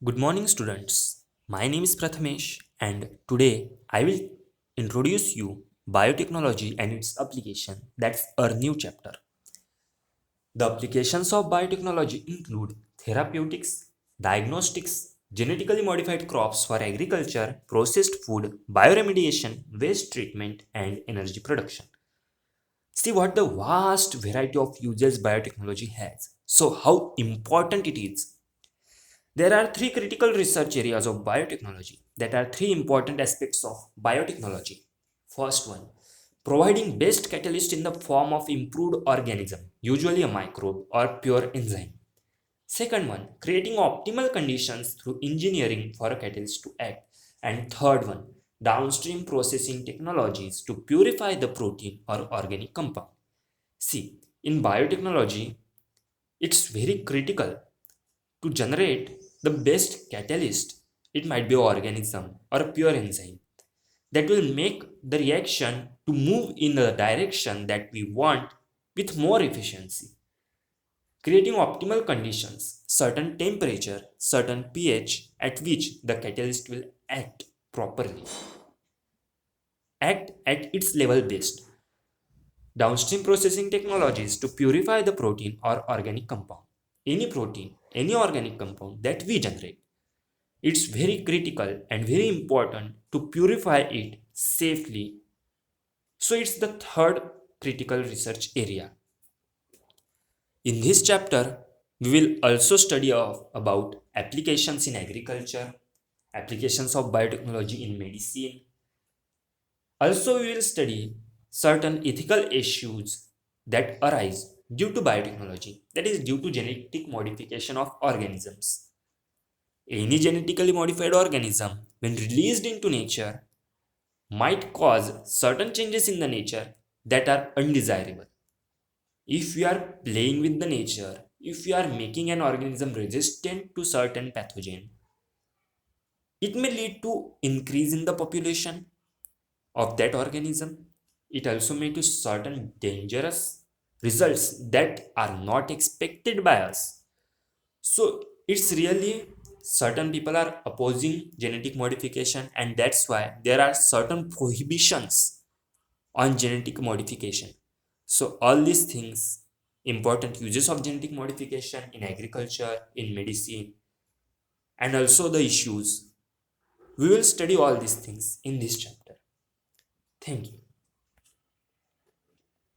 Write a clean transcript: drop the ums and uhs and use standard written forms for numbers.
Good morning, students. My name is Prathamesh, and today I will introduce you biotechnology and its application. That's our new chapter. The applications of biotechnology include therapeutics, diagnostics, genetically modified crops for agriculture, processed food, bioremediation, waste treatment, and energy production. See what the vast variety of uses biotechnology has. So, how important it is. There are three critical research areas of biotechnology that are three important aspects of biotechnology. First one, providing best catalyst in the form of improved organism, usually a microbe or pure enzyme. Second one, creating optimal conditions through engineering for a catalyst to act. And third one, downstream processing technologies to purify the protein or organic compound. See, in biotechnology, it's very critical to generate the best catalyst. It might be an organism or a pure enzyme that will make the reaction to move in the direction that we want with more efficiency. Creating optimal conditions, certain temperature, certain pH at which the catalyst will act properly, act at its level best. Downstream processing technologies to purify the protein or organic compound. Any protein, any organic compound that we generate, it's very critical and very important to purify it safely. So it's the third critical research area. In this chapter, we will also study about applications in agriculture, applications of biotechnology in medicine. Also, we will study certain ethical issues that arise due to biotechnology, that is due to genetic modification of organisms. Any genetically modified organism, when released into nature, might cause certain changes in the nature that are undesirable. If we are playing with the nature, if we are making an organism resistant to certain pathogen, it may lead to increase in the population of that organism. It also may to certain dangerous results that are not expected by us. So it's really certain people are opposing genetic modification, and that's why there are certain prohibitions on genetic modification. So all these things, important uses of genetic modification in agriculture, in medicine, and also the issues, we will study all these things in this chapter. Thank you.